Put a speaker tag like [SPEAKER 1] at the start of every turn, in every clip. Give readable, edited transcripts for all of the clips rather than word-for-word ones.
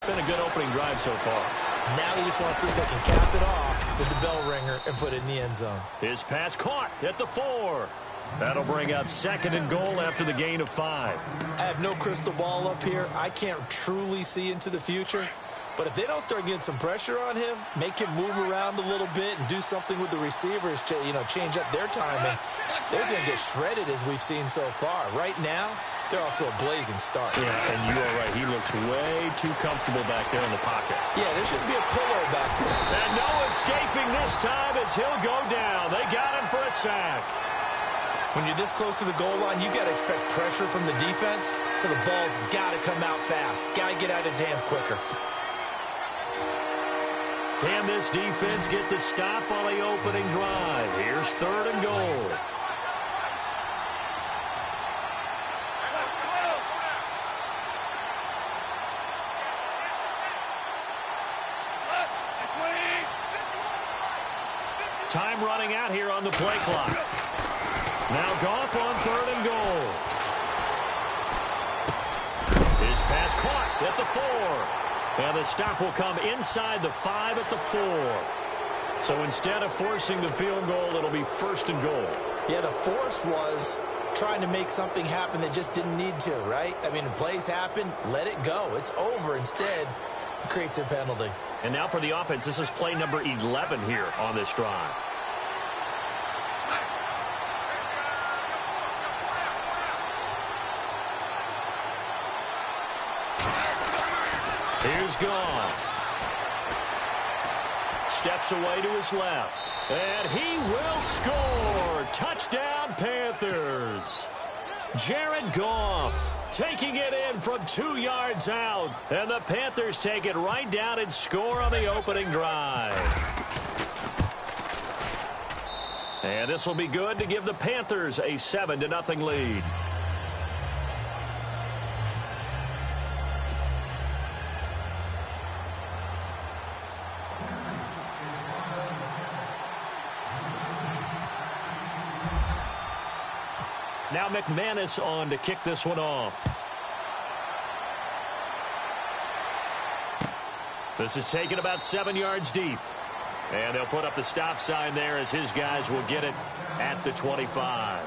[SPEAKER 1] been a good opening drive so far.
[SPEAKER 2] Now they just want to see if they can cap it off with the bell ringer and put it in the end zone.
[SPEAKER 1] His pass caught at the 4. That'll bring up 2nd and goal after the gain of 5.
[SPEAKER 2] I have no crystal ball up here. I can't truly see into the future. But if they don't start getting some pressure on him, make him move around a little bit and do something with the receivers to, change up their timing, they're going to get shredded as we've seen so far. Right now, they're off to a blazing start.
[SPEAKER 1] Yeah, and you are right. He looks way too comfortable back there in the pocket.
[SPEAKER 2] Yeah, there shouldn't be a pillow back there.
[SPEAKER 1] And no escaping this time as he'll go down. They got him for a sack.
[SPEAKER 2] When you're this close to the goal line, you got to expect pressure from the defense, so the ball's got to come out fast. Got to get out of his hands quicker.
[SPEAKER 1] Can this defense get the stop on the opening drive? Here's 3rd and goal. Time running out here on the play clock. Now Goff on 3rd and goal. His pass caught at the 4. And the stop will come inside the 5 at the 4. So instead of forcing the field goal, it'll be 1st and goal.
[SPEAKER 2] Yeah, the force was trying to make something happen that just didn't need to, right? I mean, plays happen, let it go. It's over. Instead, he creates a penalty.
[SPEAKER 1] And now for the offense, this is play number 11 here on this drive. Here's Goff. Steps away to his left. And he will score. Touchdown, Panthers. Jared Goff taking it in from 2 yards out. And the Panthers take it right down and score on the opening drive. And this will be good to give the Panthers a 7-0 lead. Now McManus on to kick this one off. This is taken about 7 yards deep. And they'll put up the stop sign there as his guys will get it at the 25.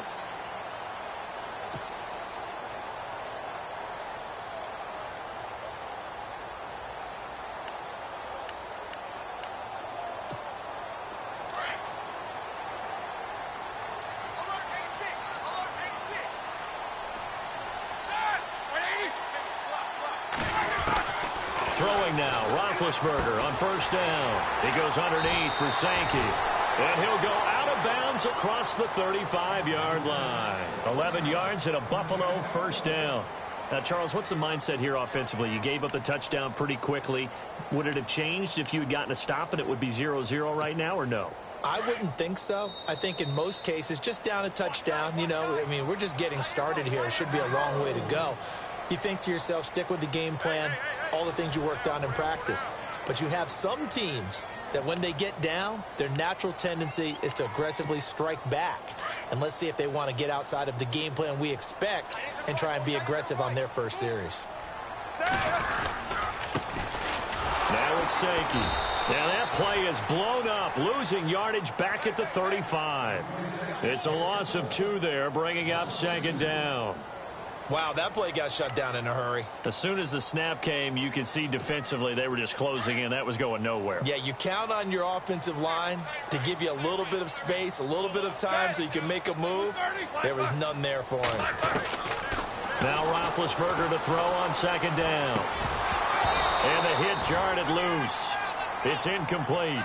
[SPEAKER 1] Throwing now, Roethlisberger on 1st down. He goes underneath for Sankey. And he'll go out of bounds across the 35-yard line. 11 yards and a Buffalo 1st down. Now, Charles, what's the mindset here offensively? You gave up the touchdown pretty quickly. Would it have changed if you had gotten a stop and it would be 0-0 right now, or no?
[SPEAKER 2] I wouldn't think so. I think in most cases, just down a touchdown, I mean, we're just getting started here. It should be a long way to go. You think to yourself, stick with the game plan, all the things you worked on in practice. But you have some teams that when they get down, their natural tendency is to aggressively strike back. And let's see if they want to get outside of the game plan we expect and try and be aggressive on their first series.
[SPEAKER 1] Now it's Sankey. Now that play is blown up, losing yardage back at the 35. It's a loss of 2 there, bringing up 2nd down.
[SPEAKER 2] Wow, that play got shut down in a hurry.
[SPEAKER 1] As soon as the snap came, you could see defensively they were just closing in. That was going nowhere.
[SPEAKER 2] Yeah, you count on your offensive line to give you a little bit of space, a little bit of time so you can make a move. There was none there for him.
[SPEAKER 1] Now Roethlisberger to throw on 2nd down. And the hit jarred it loose. It's incomplete.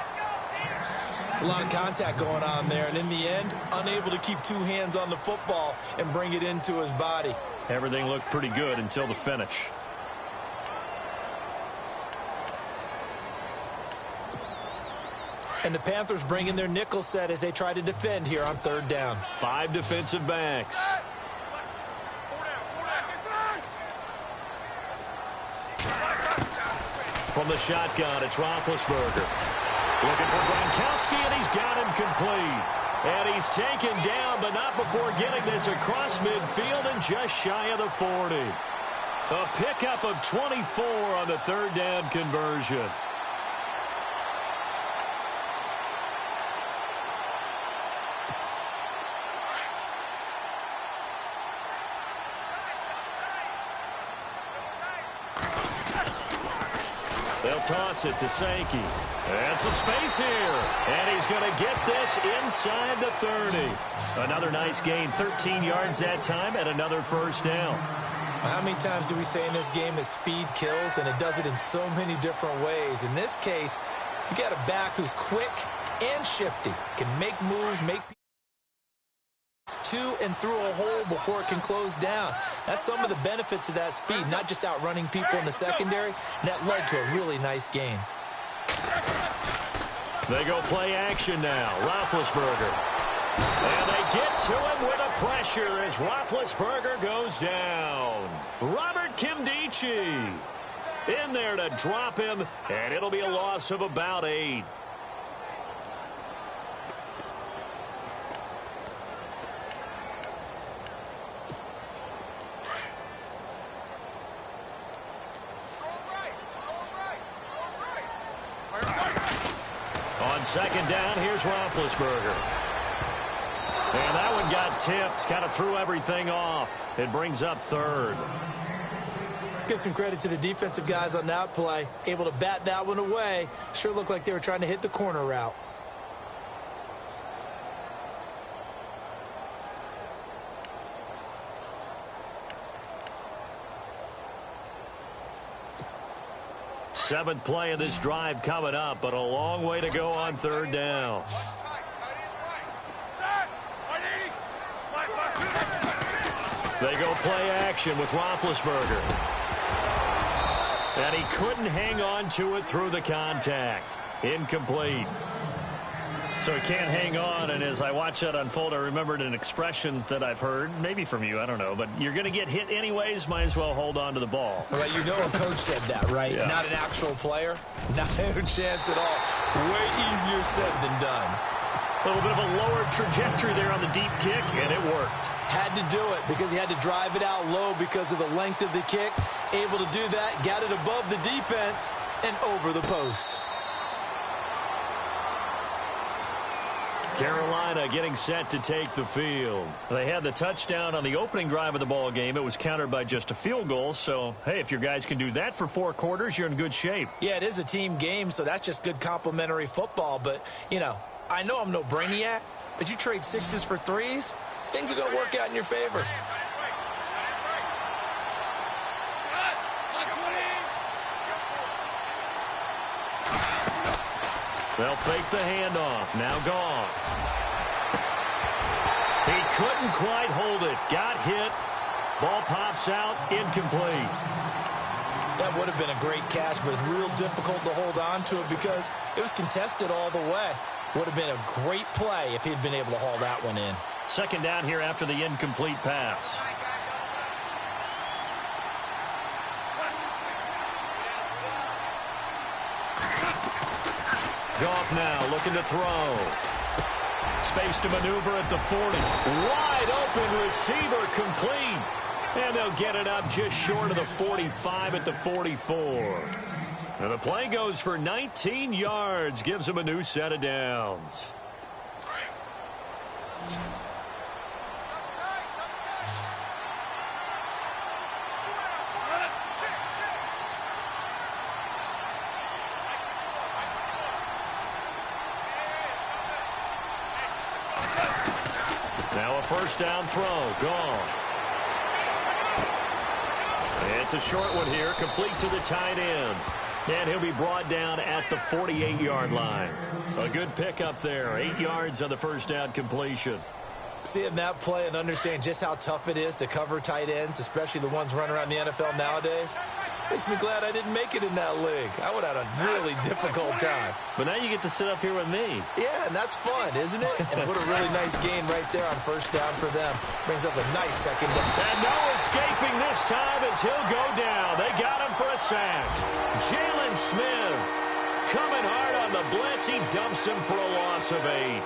[SPEAKER 2] It's a lot of contact going on there, and in the end, unable to keep 2 hands on the football and bring it into his body.
[SPEAKER 1] Everything looked pretty good until the finish.
[SPEAKER 2] And the Panthers bring in their nickel set as they try to defend here on 3rd down.
[SPEAKER 1] 5 defensive backs. From the shotgun, it's Roethlisberger. Looking for Gronkowski, and he's got him complete. And he's taken down, but not before getting this across midfield and just shy of the 40. A pickup of 24 on the third down conversion. They'll toss it to Sankey. And some space here. And he's going to get this inside the 30. Another nice gain, 13 yards that time, and another first down.
[SPEAKER 2] How many times do we say in this game that speed kills, and it does it in so many different ways? In this case, you got a back who's quick and shifty, can make moves, make to and through a hole before it can close down. That's some of the benefits of that speed, not just outrunning people in the secondary, and that led to a really nice gain.
[SPEAKER 1] They go play action now. Roethlisberger. And they get to him with a pressure as Roethlisberger goes down. Robert Kimdichie in there to drop him, and it'll be a loss of about 8. On second down, here's Roethlisberger. And that one got tipped, kind of threw everything off. It brings up third.
[SPEAKER 2] Let's give some credit to the defensive guys on that play. Able to bat that one away. Sure looked like they were trying to hit the corner route.
[SPEAKER 1] Seventh play of this drive coming up, but a long way to go on third down. They go play action with Roethlisberger. And he couldn't hang on to it through the contact. Incomplete. So he can't hang on, and as I watch that unfold, I remembered an expression that I've heard, maybe from you, I don't know, but you're going to get hit anyways, might as well hold on to the ball.
[SPEAKER 2] Well, you know a coach said that, right?
[SPEAKER 1] Yeah.
[SPEAKER 2] Not an actual player. Not a chance at all. Way easier said than done.
[SPEAKER 1] A little bit of a lower trajectory there on the deep kick, and it worked.
[SPEAKER 2] Had to do it because he had to drive it out low because of the length of the kick. Able to do that, got it above the defense and over the post.
[SPEAKER 1] Carolina getting set to take the field. They had the touchdown on the opening drive of the ball game. It was countered by just a field goal. So, hey, if your guys can do that for 4 quarters, you're in good shape.
[SPEAKER 2] Yeah, it is a team game, so that's just good complementary football. But, you know, I know I'm no brainiac, but you trade 6s for 3s, things are going to work out in your favor.
[SPEAKER 1] They'll fake the handoff. Now Goff. He couldn't quite hold it. Got hit. Ball pops out. Incomplete.
[SPEAKER 2] That would have been a great catch, but it's real difficult to hold on to it because it was contested all the way. Would have been a great play if he'd been able to haul that one in.
[SPEAKER 1] Second down here after the incomplete pass. Goff now looking to throw. Space to maneuver at the 40. Wide open receiver complete. And they'll get it up just short of the 45 at the 44. And the play goes for 19 yards. Gives them a new set of downs. Now a first down throw. Gone. It's a short one here, complete to the tight end. And he'll be brought down at the 48-yard line. A good pickup there, 8 yards on the first down completion.
[SPEAKER 2] Seeing that play and understanding just how tough it is to cover tight ends, especially the ones running around the NFL nowadays, makes me glad I didn't make it in that league. I would have had a really difficult time.
[SPEAKER 1] But now you get to sit up here with me.
[SPEAKER 2] Yeah, and that's fun, isn't it? And what a really nice gain right there on first down for them. Brings up a nice second down.
[SPEAKER 1] And no escaping this time as he'll go down. They got him for a sack. Jalen Smith coming hard on the blitz. He dumps him for a loss of 8.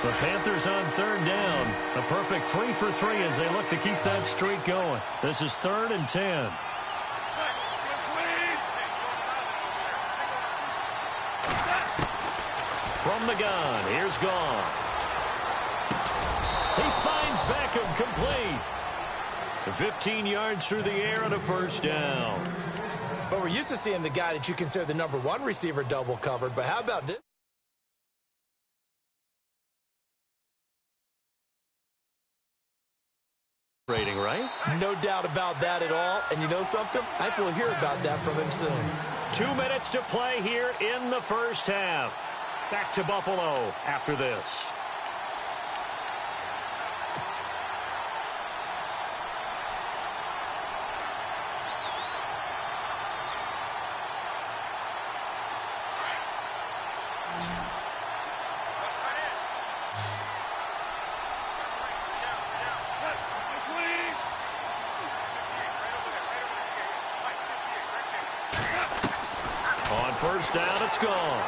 [SPEAKER 1] The Panthers on third down. A perfect 3 for 3 as they look to keep that streak going. This is 3rd and 10. From the gun, here's Goff. He finds Beckham complete. 15 yards through the air and a first down.
[SPEAKER 2] But we're used to seeing the guy that you consider the #1 receiver double covered. But how about this?
[SPEAKER 1] Rating, right?
[SPEAKER 2] No doubt about that at all. And you know something? I think we'll hear about that from him soon.
[SPEAKER 1] 2 minutes to play here in the first half. Back to Buffalo after this. On first down, it's gone.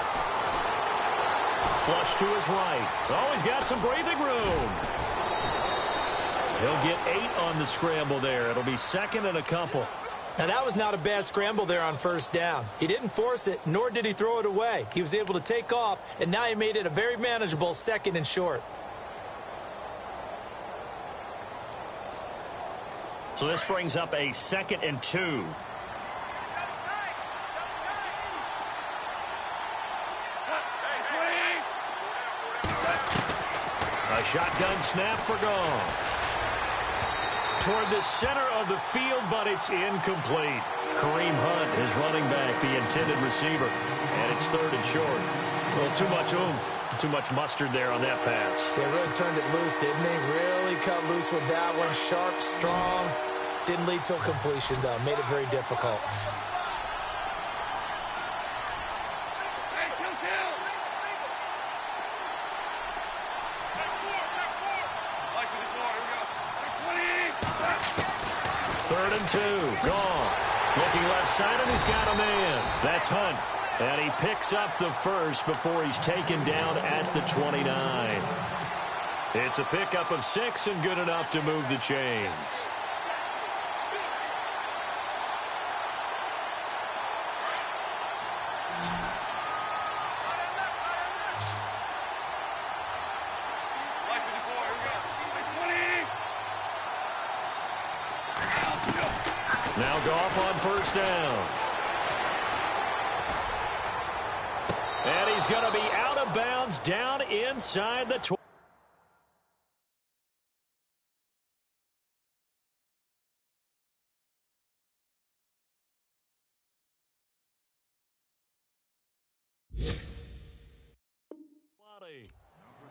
[SPEAKER 1] Flush to his right. Oh, he's got some breathing room. He'll get 8 on the scramble there. It'll be 2nd and a couple.
[SPEAKER 2] Now, that was not a bad scramble there on first down. He didn't force it, nor did he throw it away. He was able to take off, and now he made it a very manageable 2nd and short.
[SPEAKER 1] So this brings up a 2nd and 2. A shotgun snap for Goff. Toward the center of the field, but it's incomplete. Kareem Hunt is running back, the intended receiver. And it's 3rd and short. A little too much oomph, too much mustard there on that pass.
[SPEAKER 2] They really turned it loose, didn't they? Really cut loose with that one. Sharp, strong. Didn't lead to a completion, though. Made it very difficult.
[SPEAKER 1] Third and 2. Goff. Looking left side, and he's got a man. That's Hunt. And he picks up the first before he's taken down at the 29. It's a pickup of 6 and good enough to move the chains. Now Goff on first down. And he's going to be out of bounds down inside the 20.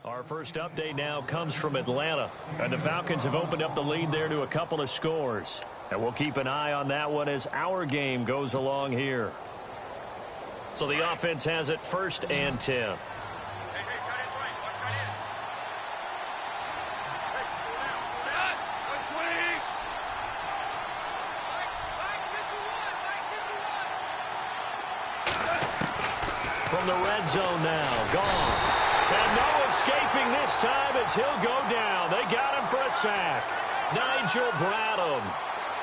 [SPEAKER 1] Our first update now comes from Atlanta, and the Falcons have opened up the lead there to a couple of scores. And we'll keep an eye on that one as our game goes along here. So the offense has it 1st and 10. From the red zone now, Goff. And no escaping this time as he'll go down. They got him for a sack. Nigel Bradham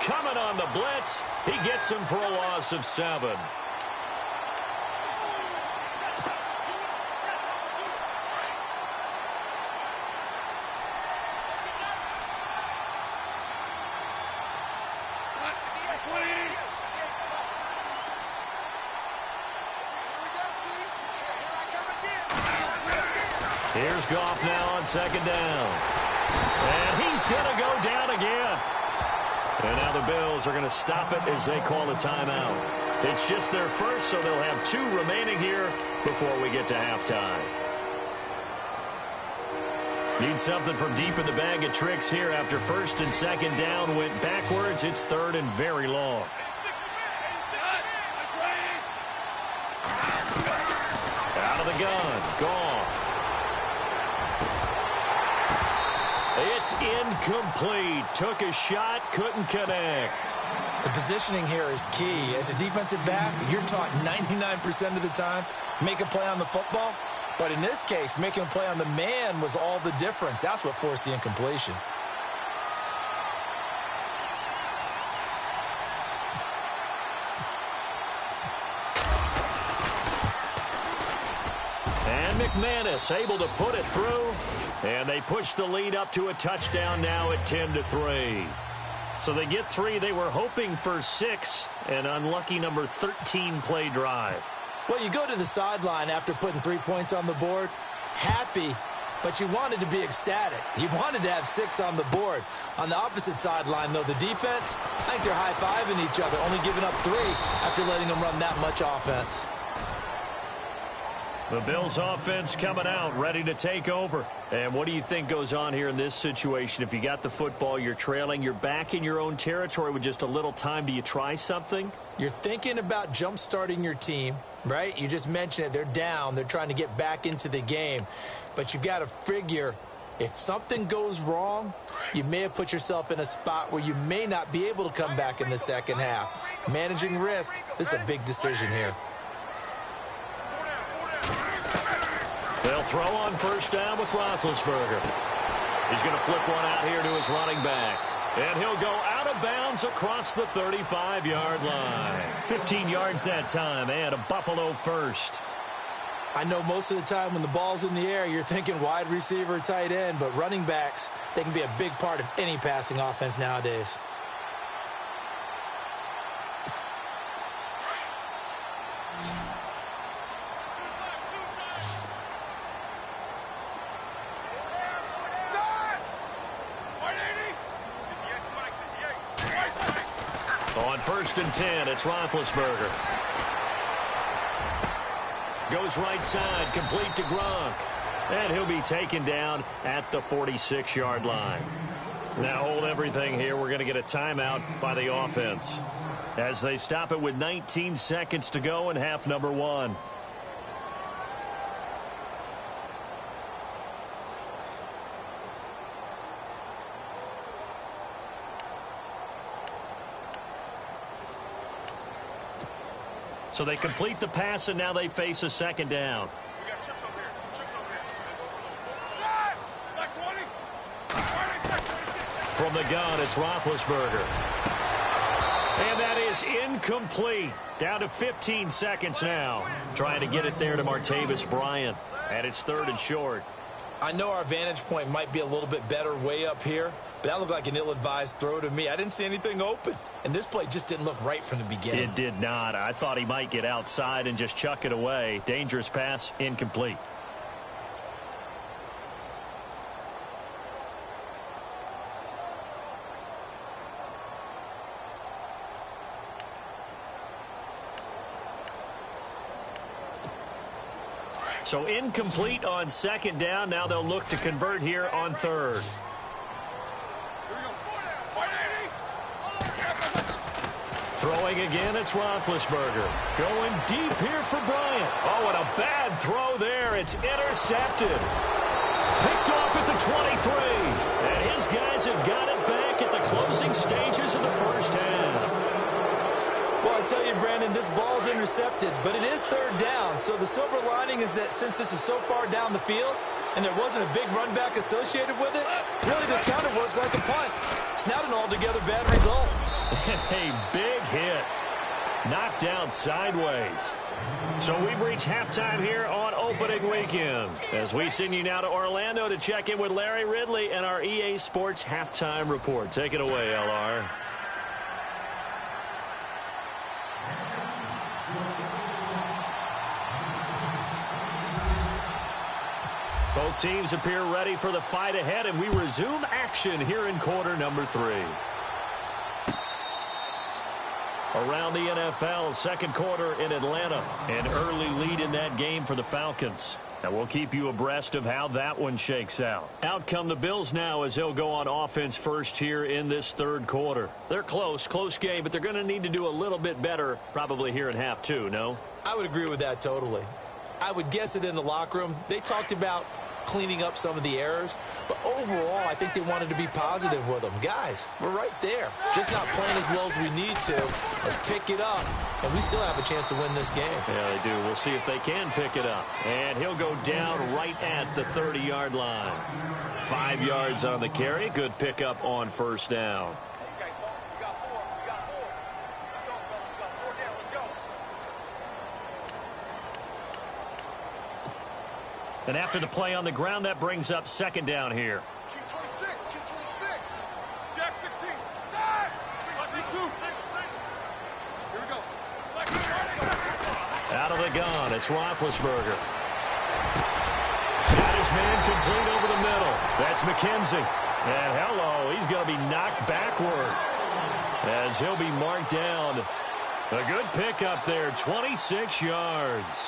[SPEAKER 1] coming on the blitz. He gets him for a loss of 7. Here's Goff now on 2nd down. And he's going to go down again. And now the Bills are going to stop it as they call a timeout. It's just their first, so they'll have 2 remaining here before we get to halftime. Need something from deep in the bag of tricks here after 1st and 2nd down went backwards. It's 3rd and very long. Out of the gun. Goff. It's incomplete. Took a shot, couldn't connect.
[SPEAKER 2] The positioning here is key. As a defensive back, you're taught 99% of the time, make a play on the football, But in this case, making a play on the man was all the difference. That's what forced the incompletion.
[SPEAKER 1] And McManus able to put it through. And they push the lead up to a touchdown now at 10-3. So they get 3. They were hoping for 6. An unlucky number 13 play drive.
[SPEAKER 2] Well, you go to the sideline after putting 3 points on the board, happy, but you wanted to be ecstatic. You wanted to have 6 on the board. On the opposite sideline, though, the defense, I think they're high-fiving each other, only giving up 3 after letting them run that much offense.
[SPEAKER 1] The Bills offense coming out, ready to take over. And what do you think goes on here in this situation? If you got the football, you're trailing, you're back in your own territory with just a little time. Do you try something?
[SPEAKER 2] You're thinking about jump-starting your team, right? You just mentioned it. They're down. They're trying to get back into the game. But you've got to figure if something goes wrong, you may have put yourself in a spot where you may not be able to come back in the second half. Managing risk, this is a big decision here.
[SPEAKER 1] They'll throw on first down with Roethlisberger. He's going to flip one out here to his running back. And he'll go out of bounds across the 35-yard line. 15 yards that time and a Buffalo first.
[SPEAKER 2] I know most of the time when the ball's in the air, you're thinking wide receiver, tight end, but running backs, they can be a big part of any passing offense nowadays.
[SPEAKER 1] On first and 10, it's Roethlisberger. Goes right side, complete to Gronk. And he'll be taken down at the 46-yard line. Now hold everything here. We're going to get a timeout by the offense as they stop it with 19 seconds to go in half number 1. So they complete the pass, and now they face a second down. From the gun, it's Roethlisberger. And that is incomplete. Down to 15 seconds now. Trying to get it there to Martavis Bryant. And it's 3rd and short.
[SPEAKER 2] I know our vantage point might be a little bit better way up here, but that looked like an ill-advised throw to me. I didn't see anything open. And this play just didn't look right from the beginning.
[SPEAKER 1] It did not. I thought he might get outside and just chuck it away. Dangerous pass, incomplete. So incomplete on second down. Now they'll look to convert here on 3rd. Throwing again, it's Roethlisberger. Going deep here for Bryant. Oh, and a bad throw there. It's intercepted. Picked off at the 23. And his guys have got it back at the closing stages of the first half.
[SPEAKER 2] Well, I tell you, Brandon, this ball's intercepted, but it is 3rd down. So the silver lining is that since this is so far down the field and there wasn't a big run back associated with it, really this kind of works like a punt. It's not an altogether bad result.
[SPEAKER 1] A big hit. Knocked down sideways. So we've reached halftime here on opening weekend. As we send you now to Orlando to check in with Larry Ridley and our EA Sports halftime report. Take it away, LR. Both teams appear ready for the fight ahead, and we resume action here in quarter number 3. Around the NFL, second quarter in Atlanta. An early lead in that game for the Falcons. And we'll keep you abreast of how that one shakes out. Out come the Bills now as they'll go on offense first here in this 3rd quarter. They're close game, but they're going to need to do a little bit better probably here in half 2, no?
[SPEAKER 2] I would agree with that totally. I would guess it in the locker room. They talked about cleaning up some of the errors. But overall, I think they wanted to be positive with them. Guys, we're right there. Just not playing as well as we need to. Let's pick it up, and we still have a chance to win this game.
[SPEAKER 1] Yeah, they do. We'll see if they can pick it up. And he'll go down right at the 30-yard line. 5 yards on the carry. Good pickup on first down. And after the play on the ground, that brings up second down here.
[SPEAKER 3] Q26. Jack 16. Here we go.
[SPEAKER 1] Out of the gun, it's Roethlisberger. Got his man complete over the middle. That's McKenzie. And hello, he's going to be knocked backward as he'll be marked down. A good pickup there, 26 yards.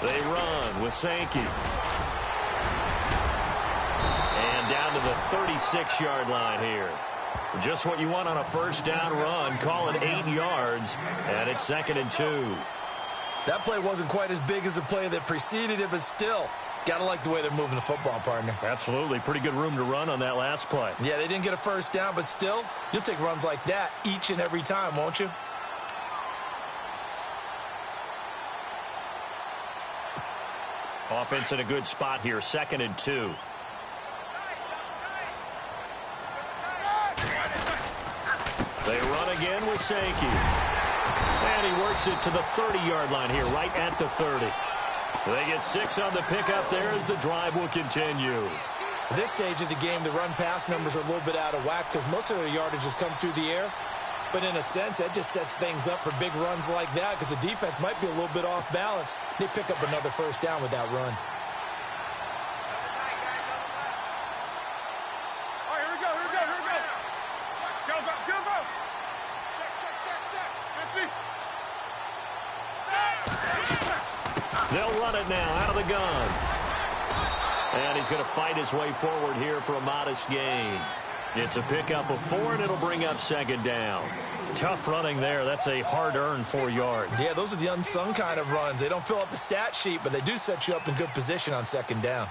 [SPEAKER 1] They run with Sankey. And down to the 36-yard line here. Just what you want on a first down run. Call it 8 yards, and it's 2nd and 2.
[SPEAKER 2] That play wasn't quite as big as the play that preceded it, but still, got to like the way they're moving the football, partner.
[SPEAKER 1] Absolutely. Pretty good room to run on that last play.
[SPEAKER 2] Yeah, they didn't get a first down, but still, you'll take runs like that each and every time, won't you?
[SPEAKER 1] Offense in a good spot here, 2nd and 2. They run again with Sankey. And he works it to the 30-yard line here, right at the 30. They get 6 on the pickup there as the drive will continue.
[SPEAKER 2] At this stage of the game, the run-pass numbers are a little bit out of whack because most of their yardage has come through the air. But in a sense, that just sets things up for big runs like that because the defense might be a little bit off balance. They pick up another first down with that run.
[SPEAKER 3] All right, here we go. Go. Check. 50.
[SPEAKER 1] They'll run it now out of the gun. And he's going to fight his way forward here for a modest gain. It's a pickup of 4, and it'll bring up 2nd down. Tough running there. That's a hard-earned 4 yards.
[SPEAKER 2] Yeah, those are the unsung kind of runs. They don't fill up the stat sheet, but they do set you up in good position on 2nd down.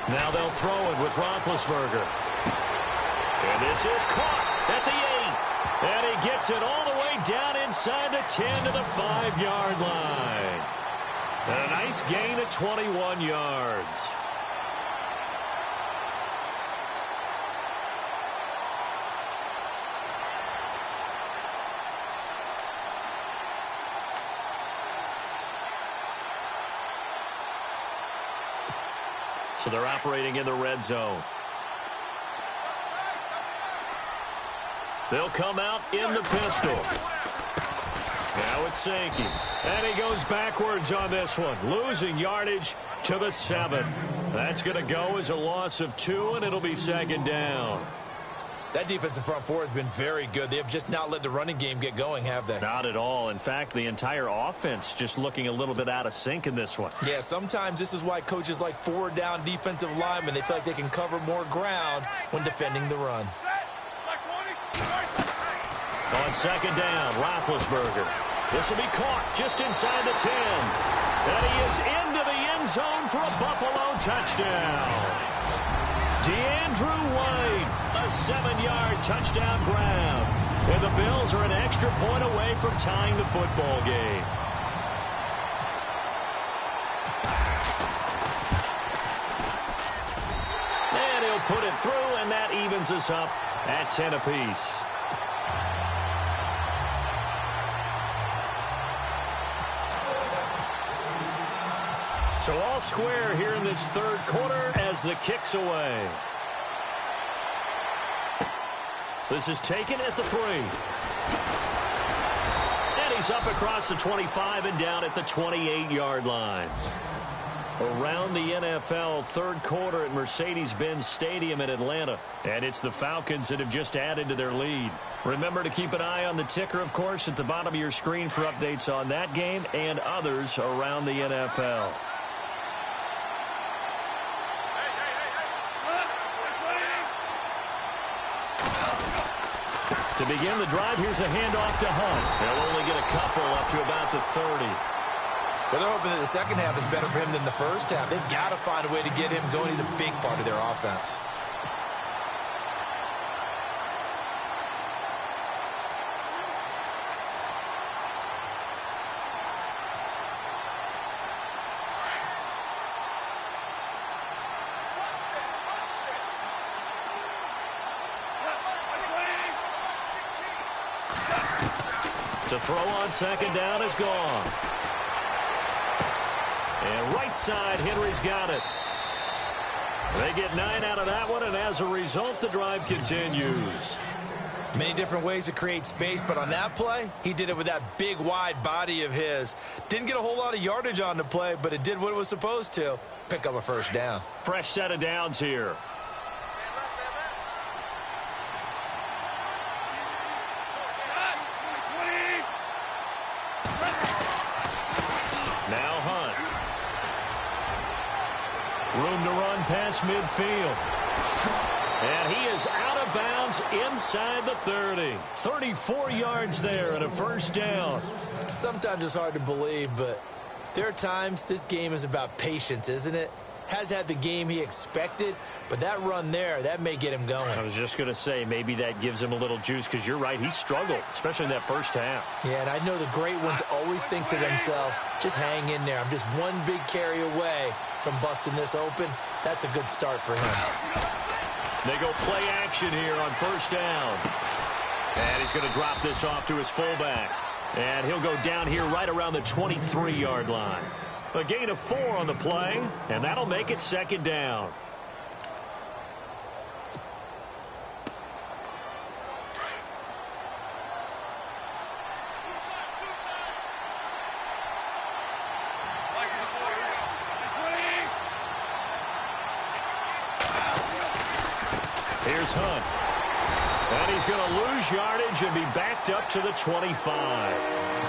[SPEAKER 1] Now they'll throw it with Roethlisberger. And this is caught at the 8. And he gets it all the way down inside the 10 to the 5-yard line. And a nice gain of 21 yards. So they're operating in the red zone. They'll come out in the pistol. Now it's Sankey. And he goes backwards on this one. Losing yardage to the 7. That's going to go as a loss of 2, and it'll be 2nd down.
[SPEAKER 2] That defensive front four has been very good. They have just not let the running game get going, have they?
[SPEAKER 1] Not at all. In fact, the entire offense just looking a little bit out of sync in this one.
[SPEAKER 2] Yeah, sometimes this is why coaches like forward-down defensive linemen, they feel like they can cover more ground when defending the run.
[SPEAKER 1] On 2nd down, Roethlisberger. This will be caught just inside the 10. And he is into the end zone for a Buffalo touchdown. DeAndrew White, a 7-yard touchdown grab. And the Bills are an extra point away from tying the football game. And he'll put it through, and that evens us up at 10 apiece. So all square here in this 3rd quarter as the kick's away. This is taken at the 3. And he's up across the 25 and down at the 28-yard line. Around the NFL, third quarter at Mercedes-Benz Stadium in Atlanta. And it's the Falcons that have just added to their lead. Remember to keep an eye on the ticker, of course, at the bottom of your screen for updates on that game and others around the NFL. To begin the drive, here's a handoff to Hunt. They'll only get a couple up to about the 30.
[SPEAKER 2] Well, they're hoping that the second half is better for him than the first half. They've got to find a way to get him going. He's a big part of their offense.
[SPEAKER 1] To throw on second down is gone. And right side, Henry's got it. They get 9 out of that one, and as a result, the drive continues.
[SPEAKER 2] Many different ways to create space, but on that play, he did it with that big, wide body of his. Didn't get a whole lot of yardage on the play, but it did what it was supposed to. Pick up a first down.
[SPEAKER 1] Fresh set of downs here. Now Hunt. Room to run past midfield. And he is out of bounds inside the 30. 34 yards there and a first down.
[SPEAKER 2] Sometimes it's hard to believe, but there are times this game is about patience, isn't it? Has had the game he expected, but that run there, that may get him going.
[SPEAKER 1] I was just going to say, maybe that gives him a little juice, because you're right, he struggled, especially in that first half.
[SPEAKER 2] Yeah, and I know the great ones always think to themselves, just hang in there. I'm just one big carry away from busting this open. That's a good start for him.
[SPEAKER 1] They go play action here on first down. And he's going to drop this off to his fullback. And he'll go down here right around the 23-yard line. A gain of 4 on the play, and that'll make it second down. Here's Hunt. And he's going to lose yardage and be backed up to the 25.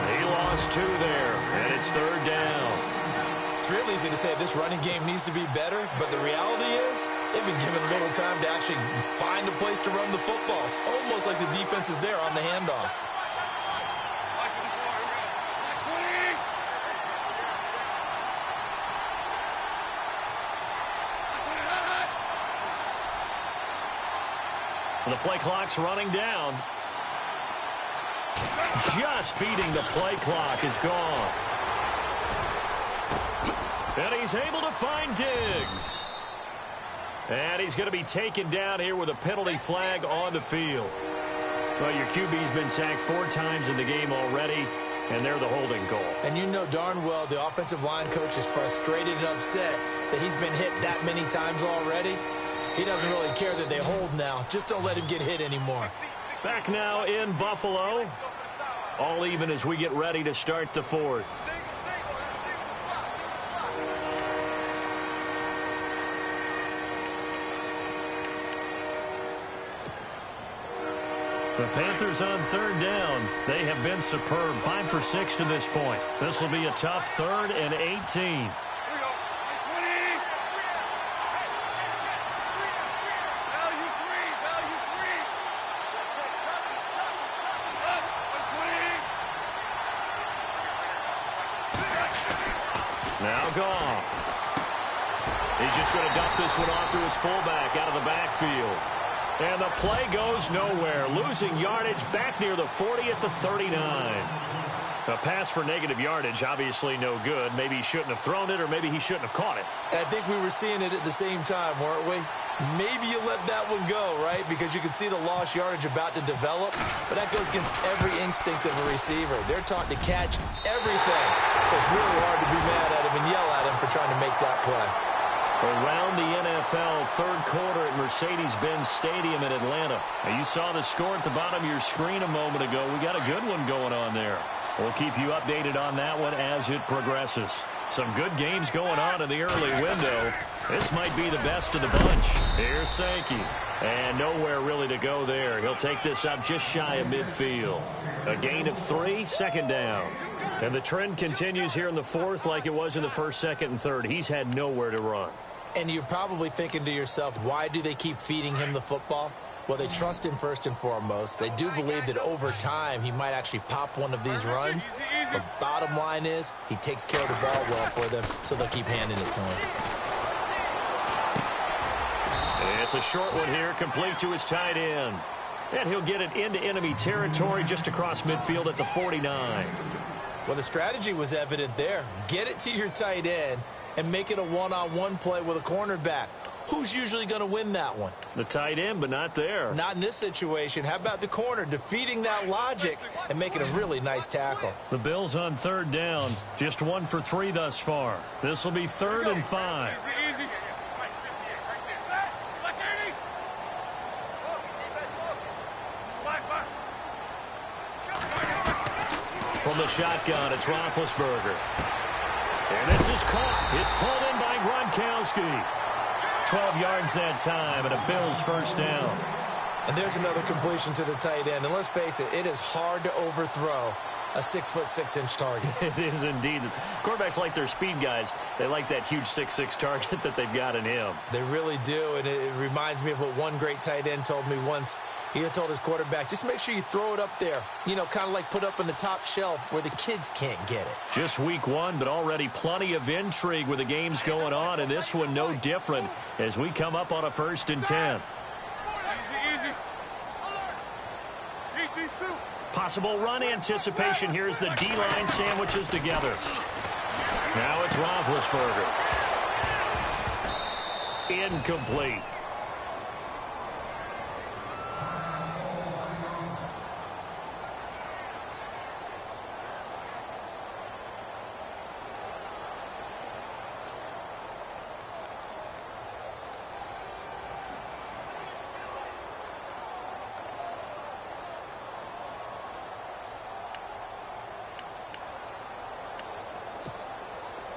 [SPEAKER 1] He lost 2 there, and it's third down.
[SPEAKER 2] It's real easy to say this running game needs to be better, but the reality is they've been given little time to actually find a place to run the football. It's almost like the defense is there on the handoff.
[SPEAKER 1] The play clock's running down. Just beating the play clock is gone. And he's able to find Diggs. And he's going to be taken down here with a penalty flag on the field. Well, your QB's been sacked 4 times in the game already, and they're the holding goal.
[SPEAKER 2] And you know darn well the offensive line coach is frustrated and upset that he's been hit that many times already. He doesn't really care that they hold now. Just don't let him get hit anymore.
[SPEAKER 1] Back now in Buffalo. All even as we get ready to start the 4th. The Panthers on third down. They have been superb. 5 for 6 to this point. This will be a tough 3rd and 18. Now Goff. He's just going to dump this one off to his fullback out of the backfield. And the play goes nowhere. Losing yardage back near the 40 at the 39. A pass for negative yardage, obviously no good. Maybe he shouldn't have thrown it, or maybe he shouldn't have caught it.
[SPEAKER 2] I think we were seeing it at the same time, weren't we? Maybe you let that one go, right? Because you can see the lost yardage about to develop. But that goes against every instinct of a receiver. They're taught to catch everything. So it's really hard to be mad at him and yell at him for trying to make that play.
[SPEAKER 1] Around the NFL, third quarter at Mercedes-Benz Stadium in Atlanta. Now, you saw the score at the bottom of your screen a moment ago. We got a good one going on there. We'll keep you updated on that one as it progresses. Some good games going on in the early window. This might be the best of the bunch. Here's Sankey. And nowhere really to go there. He'll take this up just shy of midfield. A gain of 3, second down. And the trend continues here in the fourth like it was in the first, second, and third. He's had nowhere to run.
[SPEAKER 2] And you're probably thinking to yourself, why do they keep feeding him the football? Well, they trust him first and foremost. They do believe that over time he might actually pop one of these runs. The bottom line is he takes care of the ball well for them, so they'll keep handing it to him.
[SPEAKER 1] It's a short one here, complete to his tight end. And he'll get it into enemy territory just across midfield at the 49.
[SPEAKER 2] Well, the strategy was evident there. Get it to your tight end and make it a one-on-one play with a cornerback. Who's usually going to win that one?
[SPEAKER 1] The tight end, but not there.
[SPEAKER 2] Not in this situation. How about the corner defeating that logic and making a really nice tackle?
[SPEAKER 1] The Bills on third down, just 1 for 3 thus far. This will be 3rd and 5. From the shotgun, it's Roethlisberger. And this is caught. It's pulled in by Gronkowski. 12 yards that time, and a Bills first down.
[SPEAKER 2] And there's another completion to the tight end. And let's face it, it is hard to overthrow a 6'6" target.
[SPEAKER 1] It is indeed. Quarterbacks like their speed guys. They like that huge 6'6" target that they've got in him.
[SPEAKER 2] They really do, and it reminds me of what one great tight end told me once. He had told his quarterback, just make sure you throw it up there. You know, kind of like put up on the top shelf where the kids can't get it.
[SPEAKER 1] Just week 1, but already plenty of intrigue with the games going on, and this one no different as we come up on a 1st and 10.
[SPEAKER 3] Easy. Eat these two.
[SPEAKER 1] Possible run anticipation here as the D-line sandwiches together. Now it's Roethlisberger. Incomplete.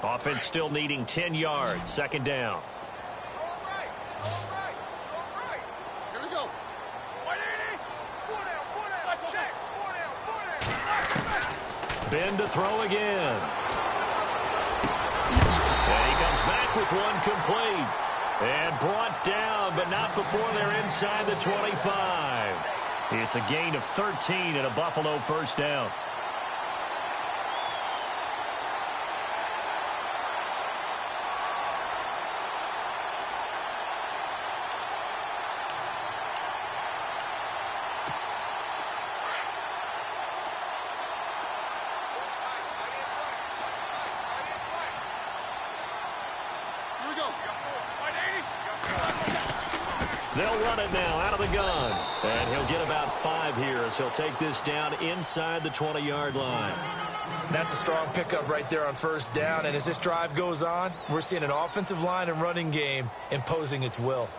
[SPEAKER 1] Offense still needing 10 yards. 2nd down.
[SPEAKER 3] Here we go. 180. 4 down. Check. 4 down.
[SPEAKER 1] Ben to throw again. And he comes back with one complete. And brought down, but not before they're inside the 25. It's a gain of 13 and a Buffalo first down. They'll run it now out of the gun. And he'll get about 5 here as he'll take this down inside the 20-yard line.
[SPEAKER 2] That's a strong pickup right there on 1st down. And as this drive goes on, we're seeing an offensive line and running game imposing its will.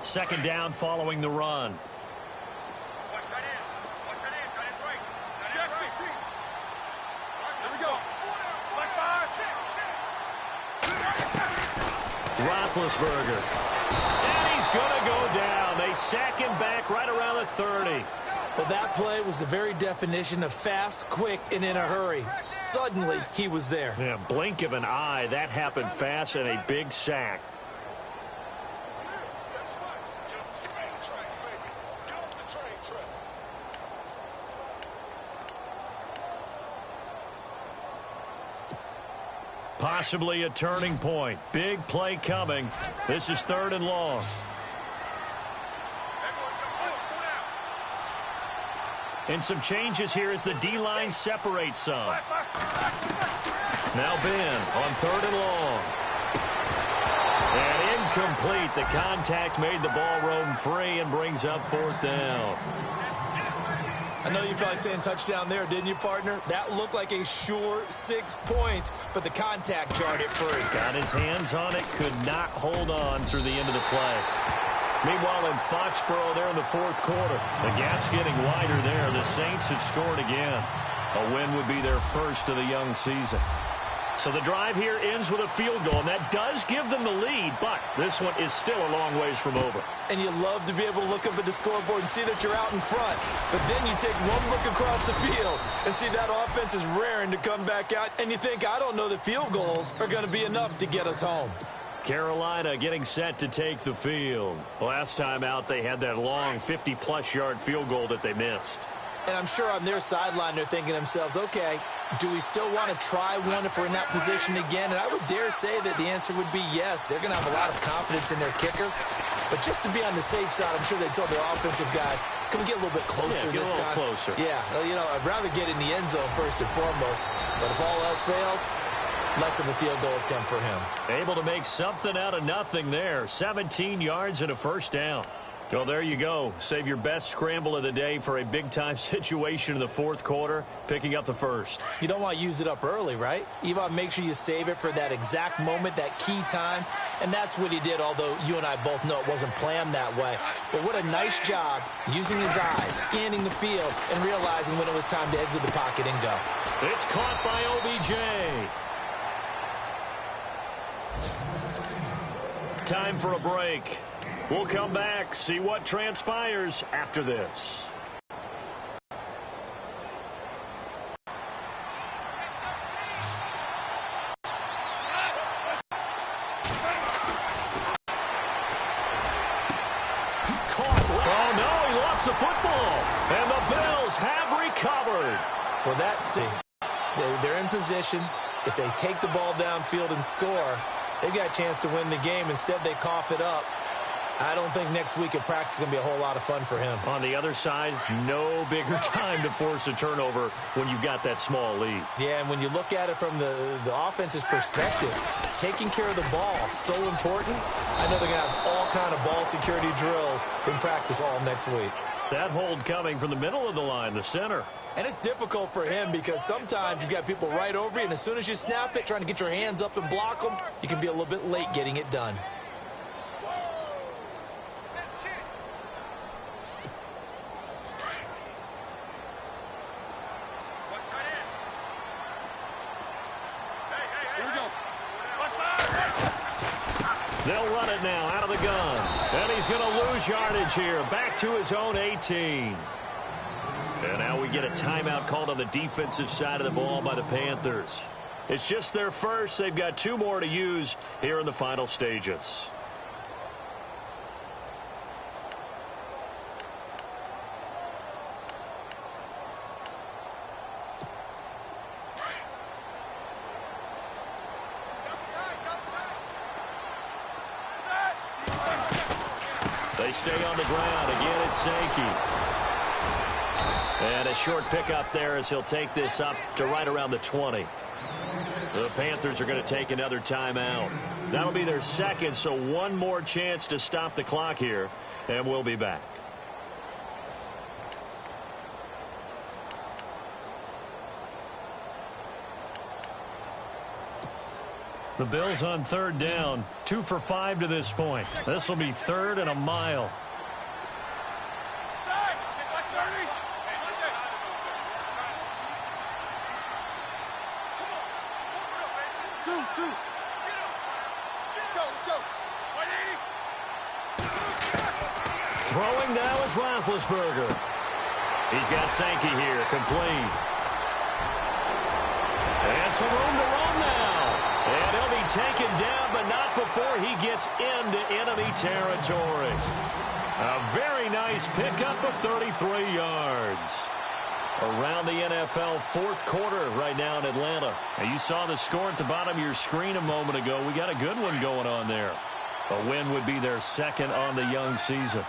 [SPEAKER 1] Second down following the run. Roethlisberger. And he's going to go down. They sack him back right around the 30.
[SPEAKER 2] Well, that play was the very definition of fast, quick, and in a hurry. Suddenly, he was there.
[SPEAKER 1] Yeah, blink of an eye. That happened fast and a big sack. Possibly a turning point. Big play coming. This is 3rd and long. And some changes here as the D-line separates some. Now Ben on 3rd and long. And incomplete. The contact made the ball roam free and brings up 4th down.
[SPEAKER 2] I know you felt like saying touchdown there, didn't you, partner? That looked like a sure 6 points, but the contact jarred it free.
[SPEAKER 1] Got his hands on it, could not hold on through the end of the play. Meanwhile, in Foxborough there in the fourth quarter, the gap's getting wider there. The Saints have scored again. A win would be their first of the young season. So the drive here ends with a field goal, and that does give them the lead, but this one is still a long ways from over.
[SPEAKER 2] And you love to be able to look up at the scoreboard and see that you're out in front. But then you take one look across the field and see that offense is raring to come back out, and you think, I don't know that field goals are going to be enough to get us home.
[SPEAKER 1] Carolina getting set to take the field. Last time out, they had that long 50-plus yard field goal that they missed.
[SPEAKER 2] And I'm sure on their sideline they're thinking to themselves, okay, do we still want to try one if we're in that position again? And I would dare say that the answer would be yes. They're going to have a lot of confidence in their kicker. But just to be on the safe side, I'm sure they told their offensive guys, can we get a little bit closer this time?
[SPEAKER 1] Get a little closer.
[SPEAKER 2] Yeah, you know, I'd rather get in the end zone first and foremost. But if all else fails, less of a field goal attempt for him.
[SPEAKER 1] Able to make something out of nothing there. 17 yards and a first down. Well, there you go. Save your best scramble of the day for a big-time situation in the fourth quarter, picking up the first.
[SPEAKER 2] You don't want to use it up early, right? You want to make sure you save it for that exact moment, that key time. And that's what he did, although you and I both know it wasn't planned that way. But what a nice job using his eyes, scanning the field, and realizing when it was time to exit the pocket and go.
[SPEAKER 1] It's caught by OBJ. Time for a break. We'll come back, see what transpires after this. Caught. Oh, no, he lost the football. And the Bills have recovered.
[SPEAKER 2] Well, that's it. They're in position. If they take the ball downfield and score, they've got a chance to win the game. Instead, they cough it up. I don't think next week at practice is going to be a whole lot of fun for him.
[SPEAKER 1] On the other side, no bigger time to force a turnover when you've got that small lead.
[SPEAKER 2] Yeah, and when you look at it from the offense's perspective, taking care of the ball is so important. I know they're going to have all kind of ball security drills in practice all next week.
[SPEAKER 1] That hold coming from the middle of the line, the center.
[SPEAKER 2] And it's difficult for him because sometimes you've got people right over you, and as soon as you snap it, trying to get your hands up and block them, you can be a little bit late getting it done.
[SPEAKER 1] They'll run it now out of the gun. And he's going to lose yardage here. Back to his own 18. And now we get a timeout called on the defensive side of the ball by the Panthers. It's just their first. They've got 2 more to use here in the final stages. They stay on the ground. Again, it's Sankey. And a short pickup there as he'll take this up to right around the 20. The Panthers are going to take another timeout. That'll be their second, so one more chance to stop the clock here, and we'll be back. The Bills on third down, 2 for 5 to this point. This will be 3rd and a mile. Throwing now is Roethlisberger. He's got Sankey here, complete. And some room to run now. And he'll be taken down, but not before he gets into enemy territory. A very nice pickup of 33 yards. Around the NFL fourth quarter right now in Atlanta. Now you saw the score at the bottom of your screen a moment ago. We got a good one going on there. A win would be their second on the young season.